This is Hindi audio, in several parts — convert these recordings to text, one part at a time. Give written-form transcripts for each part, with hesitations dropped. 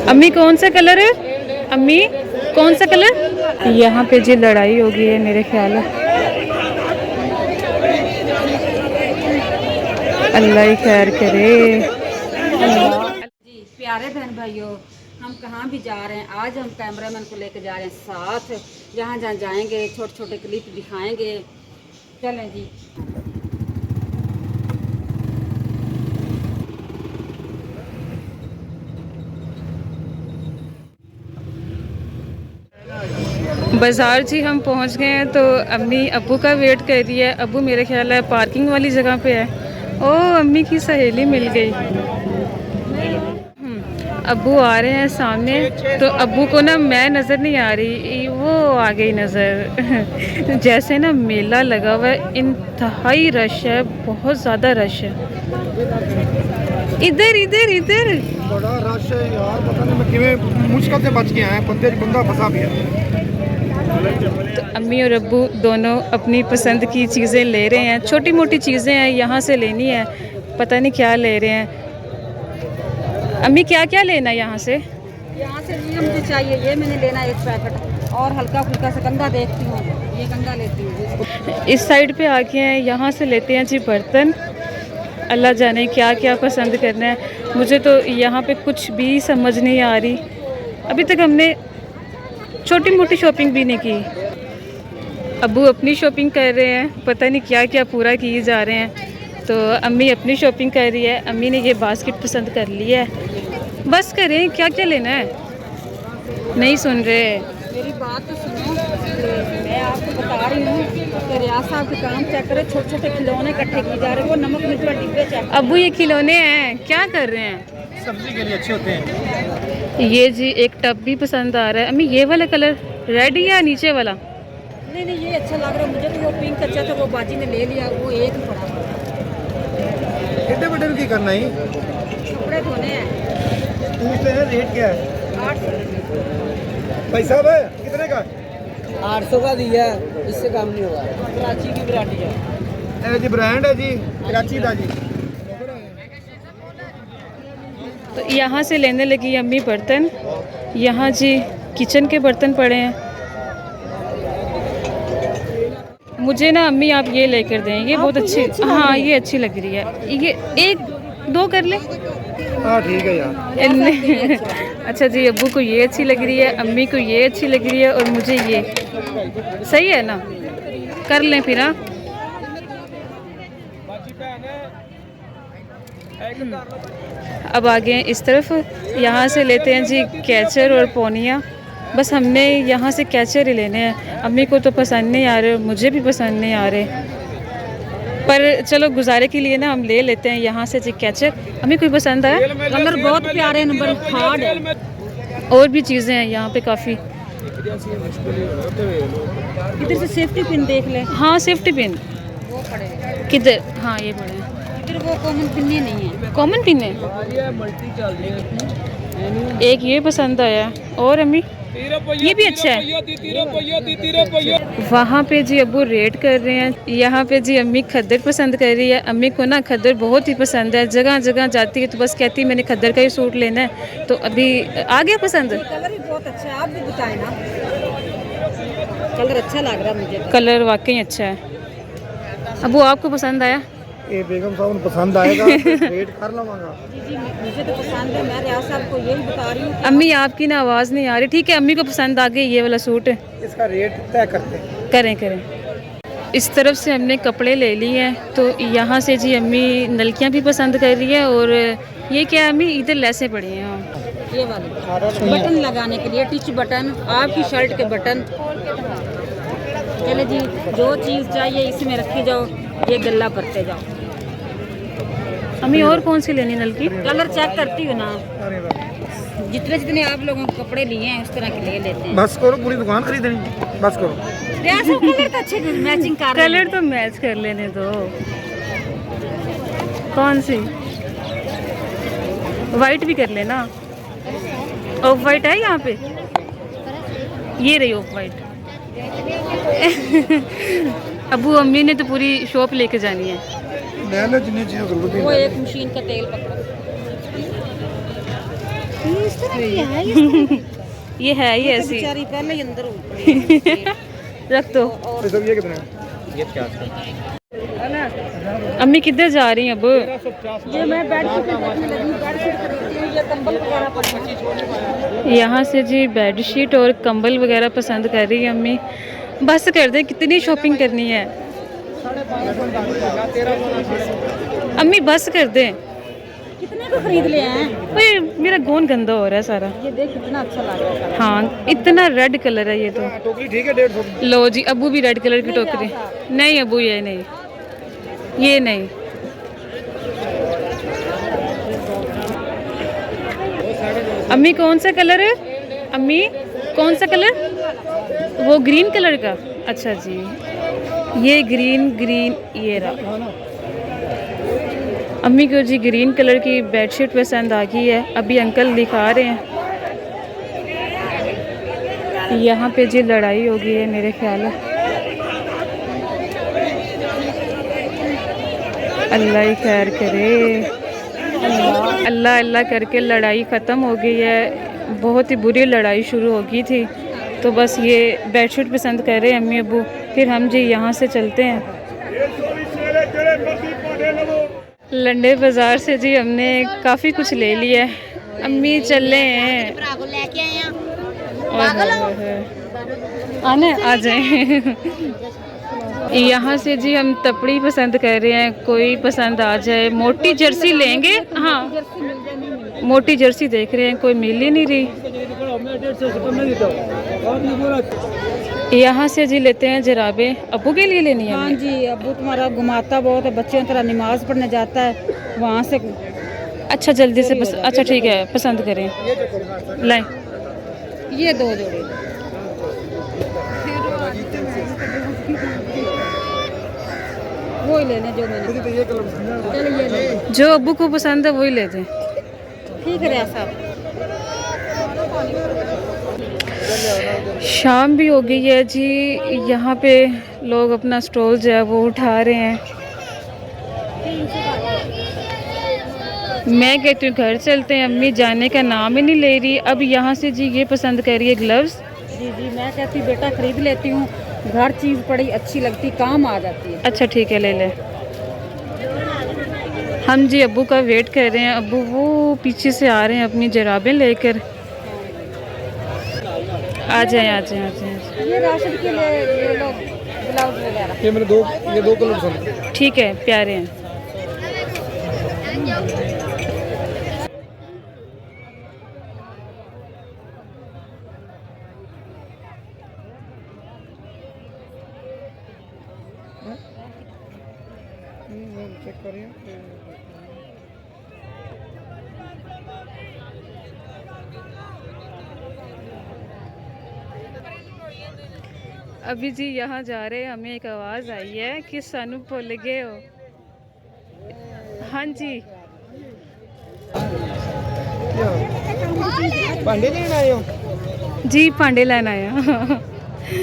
अम्मी कौन सा कलर है? अम्मी कौन सा कलर? यहाँ पे जी लड़ाई हो गई है मेरे ख्याल है। अल्लाह ही खैर करे। जी प्यारे बहन भाइयों, हम कहाँ भी जा रहे हैं, आज हम कैमरामैन को लेकर जा रहे हैं साथ। जहाँ जहाँ जाएंगे छोटे छोटे क्लिप दिखाएंगे। चलें जी। बाज़ार जी हम पहुंच गए हैं, तो अम्मी अब्बू का वेट कर रही है। अब्बू मेरे ख्याल है पार्किंग वाली जगह पे है। ओह अम्मी की सहेली मिल गई। अब्बू आ रहे हैं सामने, तो अब्बू को ना मैं नज़र नहीं आ रही, वो आ गई नज़र। जैसे ना मेला लगा हुआ है, इंतहाई रश है, बहुत ज़्यादा रश है। इधर इधर इधर बड़ा रश है यार, पता नहीं मैं किवें मुश्किल से बच के आया, बंदा फंसा भी है। तो अम्मी और अब्बू दोनों अपनी पसंद की चीज़ें ले रहे हैं। छोटी मोटी चीज़ें हैं, यहाँ से लेनी है, पता नहीं क्या ले रहे हैं। अम्मी क्या क्या लेना है यहाँ से? यहाँ से जी मुझे चाहिए, ये मैंने लेना है 1 पैकेट, और हल्का फुल्का सा कंधा देखती हूँ, ये कंधा लेती हूँ। इस साइड पे आके हैं, यहाँ से लेते हैं जी बर्तन। अल्लाह जाने क्या क्या पसंद करना है। मुझे तो यहाँ पे कुछ भी समझ नहीं आ रही। अभी तक हमने छोटी मोटी शॉपिंग भी नहीं की। अब्बू अपनी शॉपिंग कर रहे हैं, पता नहीं क्या क्या पूरा किए जा रहे हैं। तो अम्मी अपनी शॉपिंग कर रही है। अम्मी ने ये बास्केट पसंद कर ली है। बस करें, क्या क्या लेना है? नहीं सुन रहे। मेरी बात तो सुनो, मैं आपको बता रही हूँ कि रियाज साहब के काम चेक करें, छोटे छोटे खिलौने इकट्ठे किए जा रहे हैं, वो नमक मिर्च वाले डिब्बे चेक। अब्बू ये खिलौने हैं, क्या कर रहे हैं? सब्जी के लिए अच्छे होते हैं। ये जी एक टब भी पसंद आ रहा है। अम्मी ये वाला कलर रेड या नीचे वाला? नहीं नहीं, ये अच्छा लग रहा है मुझे, तो वो पिंक अच्छा था, वो बाजी ने ले लिया, वो एक ही पड़ा। एडे बड़े की करना ही कपड़े धोने हैं। पूछते हैं रेट क्या है? 800। भाई साहब है कितने का? 800 का दिया, इससे कम नहीं होगा। कराची की वैरायटी है, जी ब्रांड है जी, कराची का जी। तो यहाँ से लेने लगी अम्मी बर्तन। यहाँ जी किचन के बर्तन पड़े हैं। मुझे ना अम्मी आप ये लेकर दें, ये बहुत अच्छी, हाँ ये अच्छी लग रही है। ये 1-2 कर ले। हाँ ठीक है यार। अच्छा जी, अब्बू को ये अच्छी लग रही है, अम्मी को ये अच्छी लग रही है, और मुझे ये सही है ना, कर लें फिर। हाँ अब आगे हैं इस तरफ, यहाँ से लेते हैं जी कैचर और पोनिया। बस हमने यहाँ से कैचर ही लेने हैं। अम्मी को तो पसंद नहीं आ रहे, मुझे भी पसंद नहीं आ रहे, पर चलो गुजारे के लिए ना हम ले लेते हैं यहाँ से जी कैचर। अम्मी कोई पसंद आया? कलर बहुत प्यारे, नंबर हार्ड है। और भी चीज़ें हैं यहाँ पे काफ़ी। इधर से सेफ्टी पिन देख ले। हाँ सेफ्टी पिन वो पड़े हैं। किधर? हाँ ये बड़े हैं। इधर वो कॉमन पिन ही नहीं है। कॉमन पिन है। एक ये पसंद आया, और अम्मी ये भी अच्छा है। वहाँ पे जी अब्बू रेट कर रहे हैं, यहाँ पे जी अम्मी खद्दर पसंद कर रही है। अम्मी को ना खद्दर बहुत ही पसंद है, जगह जगह जाती है तो बस कहती है मैंने खद्दर का ही सूट लेना है। तो अभी आ गया पसंद। कलर भी बहुत अच्छा है, आप भी बताएं ना। कलर अच्छा लग रहा है मुझे। कलर वाकई अच्छा है। अब्बू आपको पसंद आया? ये बेगम साहब को पसंद आएगा, रेट कर लवांगा। जी जी मुझे तो पसंद है, मैं रियाज साहब को यही बता रही हूँ। अम्मी आपकी ना आवाज़ नहीं आ रही। ठीक है, अम्मी को पसंद आ गई ये वाला सूट, इसका रेट तय करते हैं। करें करें। इस तरफ से हमने कपड़े ले लिए हैं, तो यहाँ से जी अम्मी नलकियाँ भी पसंद कर रही है। और ये क्या है अम्मी, इधर लेसें पड़ी हैं। ये वाले बटन लगाने के लिए, टिच बटन, आपकी शर्ट के बटन। चले जी, जो चीज़ चाहिए इसमें रखी जाओ, ये गल्ला करते जाओ। अम्मी और कौन सी लेनी नलकी? कलर चेक करती हो ना, अरे वाह। जितने जितने आप लोगों को कपड़े लिए हैं उस तरह के ले लेते हैं। बस करो, पूरी दुकान खरीदनी, बस करो। रियाज साहब कलर तो अच्छे मैचिंग कर रहे हैं। कलर तो मैच कर लेने दो। कौन सी? वाइट भी कर लेना। ऑफ वाइट है यहाँ पे, ये रही ऑफ वाइट। अबू अम्मी ने तो पूरी शॉप लेके जानी है। ले लो जितनी चीज़ जरूरत वो है। एक मशीन का तेल पकड़ो। इस तरह की है इस तरह की। ये है ही ये तो ऐसी। बेचारी पहले ही अंदर हुई। रख दो। ये सब ये कितने हैं? अम्मी किधर जा रही हैं अब? ये मैं बेडशीट देखने लगी, बेडशीट खरीदती हूँ, ये कंबल वगैरह पसंद है। यहाँ से जी बेडशीट और कंबल वगैरह पसंद कर रही है अम्मी। बस कर दे, कितनी शॉपिंग करनी है अम्मी, बस कर दे। कितने को खरीद ले हैं? ओए मेरा गोन गंदा हो रहा है सारा। ये देख कितना अच्छा लग रहा है। हाँ इतना रेड कलर है ये तो। टोकरी ठीक है 150 लो जी, अबू भी रेड कलर की टोकरी। नहीं अबू ये नहीं, ये नहीं। अम्मी कौन सा कलर है? अम्मी कौन सा कलर? वो ग्रीन कलर का। अच्छा जी, ये ग्रीन ग्रीन ये रहा। अम्मी को जी ग्रीन कलर की बेडशीट पसंद आ गई है। अभी अंकल दिखा रहे हैं। यहाँ पे जी लड़ाई हो गई है मेरे ख्याल है। अल्लाह ही खैर करे। अल्लाह अल्लाह अल्लाह करके लड़ाई ख़त्म हो गई है। बहुत ही बुरी लड़ाई शुरू हो गई थी। तो बस ये बेडशीट पसंद कर रहे हैं अम्मी अबू। फिर हम जी यहाँ से चलते हैं। लंडे बाज़ार से जी हमने काफ़ी कुछ ले लिया है। अम्मी चल रहे हैं। आने आ जाए। यहाँ से जी हम तपड़ी पसंद कर रहे हैं, कोई पसंद आ जाए। मोटी जर्सी लेंगे। हाँ मोटी जर्सी देख रहे हैं, कोई मिल ही नहीं रही। यहाँ से जी लेते हैं जराबे। अबू के लिए लेनी है? हाँ जी, अबू तुम्हारा घुमाता बहुत है, बच्चों तरह नमाज पढ़ने जाता है वहाँ से। अच्छा जल्दी से अच्छा ठीक है, पसंद करें। लाएं। ये 2 जोड़े। वो ही लेने जो मैंने। चलो ये ले। जो अबू को पसंद है वही ले दें। ठीक है साहब। शाम भी हो गई है जी। यहाँ पे लोग अपना स्टॉल जो है वो उठा रहे हैं। मैं कहती हूँ घर चलते हैं। अम्मी जाने का नाम ही नहीं ले रही। अब यहाँ से जी ये पसंद कर रही है ग्लव्स। जी जी, मैं कहती हूँ बेटा खरीद लेती हूँ, घर चीज़ बड़ी अच्छी लगती, काम आ जाती है। अच्छा ठीक है ले ले। हम जी अब्बू का वेट कर रहे हैं। अब्बू वो पीछे से आ रहे हैं अपनी जराबें लेकर। आ जाएं आ जाएं आ जाएं। ये राशन के लिए ये लोग ब्लाउज वगैरह। ये ये 2 कलर पसंद है। ठीक है प्यारे हैं। चेक करिए। अभी जी यहाँ जा रहे हैं, हमें एक आवाज़ आई है कि सानू भुल गए हो। हाँ जी भांडे लेने आए हो? जी पांडे लेना आया।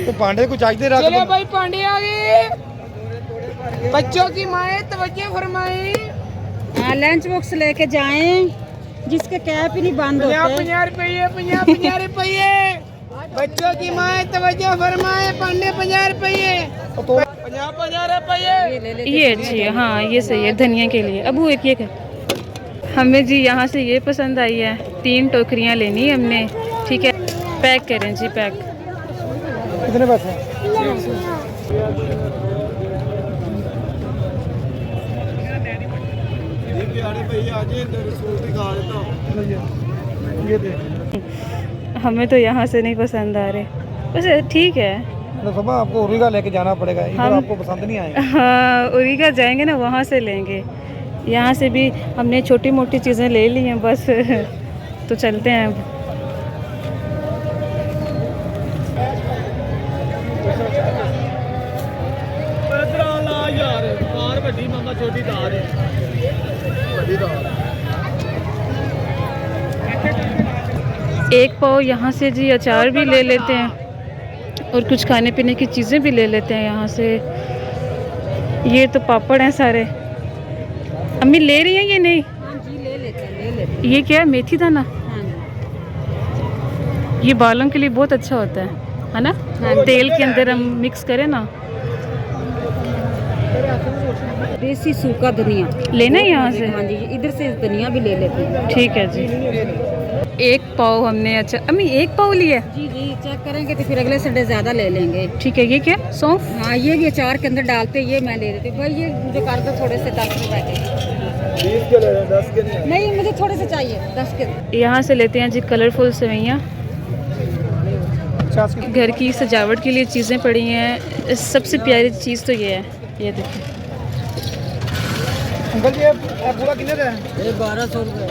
तो भांडे को चाहिए रख दो। भाई पांडे आ गए। बच्चों की माए तवज्जो फरमाए। लंच बॉक्स लेके जाएं जिसके कैप ही नहीं बंद होते। 50 रुपये। बच्चों की माए तवज्जो फरमाए। पांडे 50 रुपये। 50 रुपये। ये अच्छी है। हाँ ये सही है धनिया के लिए। अबू एक ये कर। हमें जी यहाँ से ये पसंद आई है। 3 टोकरियाँ लेनी है हमने। ठीक है पैक करें जी पैक। कितने पैसे? ये देख। हमें तो यहाँ से नहीं पसंद आ रहे। वैसे ठीक है। सुबह आपको उरीगा लेके जाना पड़ेगा, इधर आपको पसंद नहीं आएगा। हाँ उरीगा जाएंगे ना, वहाँ से लेंगे। यहाँ से भी हमने छोटी मोटी चीज़ें ले ली हैं बस। तो चलते हैं अब। एक पाव यहाँ से जी अचार भी ले लेते हैं और कुछ खाने पीने की चीज़ें भी ले लेते हैं यहाँ से। ये तो पापड़ हैं सारे। अम्मी ले रही हैं ये नहीं? हाँ जी ले लेते हैं, ले लेते ये क्या है मेथी दाना? हैं। हाँ ये बालों के लिए बहुत अच्छा होता है ना? तेल के अंदर हम मिक्स करें ना। देसी सूखा धनिया लेना है यहाँ से? हाँ जी, इधर से धनिया भी ले लेते हैं। ठीक है जी। एक पाव हमने, अच्छा अम्मी एक पाव लिया? जी जी, चेक करेंगे तो फिर अगले संडे ज़्यादा ले लेंगे। ठीक है। ये क्या सौंफ? हाँ, ये भी अचार के अंदर डालते, ये मैं ले लेती हूँ। भाई ये मुझे कर दो थोड़े से 10 रुपए के। 20 के ले 10 के नहीं। नहीं, मुझे थोड़े से चाहिए 10 के। यहाँ से लेते हैं जी कलरफुल सेवइयाँ। 50 के। घर की सजावट के लिए चीज़ें पड़ी हैं। सबसे प्यारी चीज़ तो ये है, ये देखिए। अंकल जी ये पूरा कितने का है? ये 1200 रुपये,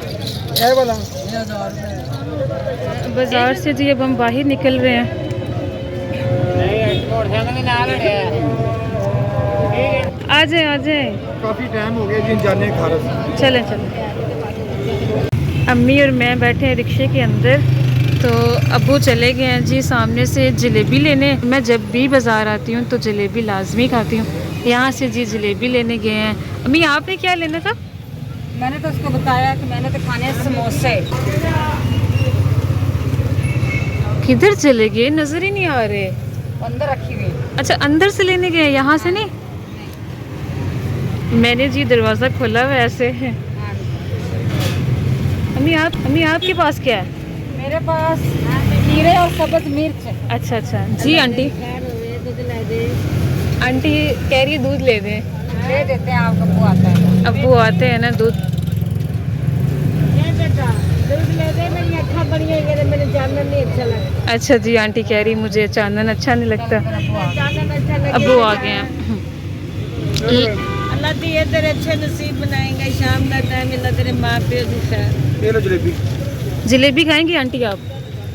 ये वाला ये 1000 रुपये। बाज़ार से जी अब हम बाहर निकल रहे हैं। आ जाए आ जाए, काफ़ी टाइम हो गया जी जाने खारस। चलें चलें। अम्मी और मैं बैठे हैं रिक्शे के अंदर, तो अब्बू चले गए हैं जी सामने से जलेबी लेने। मैं जब भी बाज़ार आती हूँ तो जलेबी लाजमी खाती हूँ। यहाँ से जी जलेबी लेने गए हैं। अम्मी आपने क्या लेना था? मैंने तो उसको बताया कि मैंने तो खाने हैं समोसे। किधर चले गए, नज़र ही नहीं आ रहे। अंदर रखी हुई। अच्छा अंदर से लेने गए, यहाँ से नहीं? मैंने जी दरवाज़ा खोला हुआ ऐसे है। अम्मी आपके पास क्या है? मेरे पास खीरे और सब्ज़ मिर्च। अच्छा अच्छा जी। आंटी आंटी कह रही है दूध ले दें। दे देते हैं, आपका वो आता है। अब्बू आते हैं ना दूध। दूध ले दे, मेरी अखा बड़ी है, ये मेरे जानना नहीं अच्छा लगता। अच्छा जी, आंटी कह रही मुझे चांदन अच्छा नहीं लगता। जानना अच्छा लगता। अब्बू आ गए हैं। अल्लाह दिए तेरे अच्छे नसीब बनाएंगे। शाम का टाइम मिला तेरे माँ पे दुखा। ये लो जलेबी। जलेबी खाएंगी आंटी आप?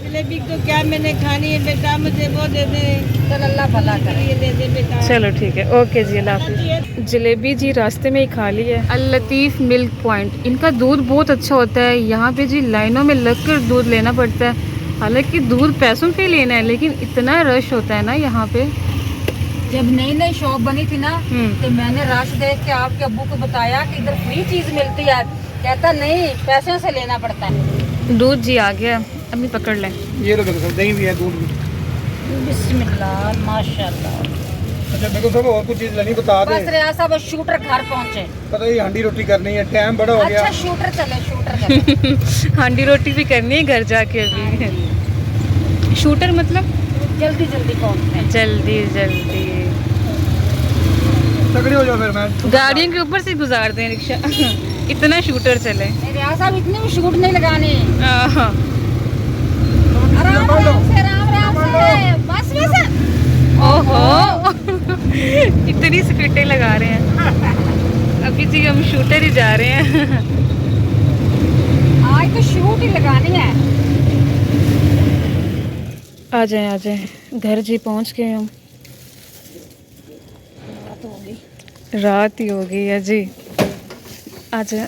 जलेबी तो क्या मैंने खानी है बेटा, मुझे वो दे दे। चल अल्लाह भला करे, ये दे दे बेटा। चलो ठीक है, ओके जी, अल्लाह हाफिज़। जलेबी जी रास्ते में ही खा ली है। अल लतीफ़ मिल्क पॉइंट, इनका दूध बहुत अच्छा होता है। यहाँ पे जी लाइनों में लगकर दूध लेना पड़ता है। हालांकि दूध पैसों पे लेना है, लेकिन इतना रश होता है ना यहाँ पे। जब नई नई शॉप बनी थी ना, तो मैंने रश देख के आपके अब्बू को बताया कि इधर फ्री चीज मिलती है। कहता नहीं, पैसों से लेना पड़ता है। दूध जी आ गया, अम्मी पकड़ लें। ये लो देखो, दही भी है, दूध भी। बिस्मिल्लाह माशाल्लाह। अच्छा देखो सब और कुछ चीज़ लेनी बता दे। बस रियाज साहब शूटर घर पहुंचे। पता ही हांडी रोटी करनी है, टाइम बड़ा हो गया। अच्छा शूटर चले, शूटर चले। हांडी रोटी भी करनी है घर जाके अभी। शूटर मतलब जल्दी जल्दी पहुंचते हैं। जल्दी जल्दी। तगड़े हो जाओ फिर मैं। गाड़ियों के ऊपर से गुजार दें रिक्शा। इतना शूटर चले। रियाज साहब इतने भी शूट नहीं लगाने। आहा। आराम से, आराम से। बस बस। ओहो। इतनी स्पीडें लगा रहे हैं। अभी जी हम शूटर ही जा रहे हैं। आज तो शूट ही लगानी है। आ जाए घर जी पहुंच गए हम। रात ही हो गई है जी। आ जाए।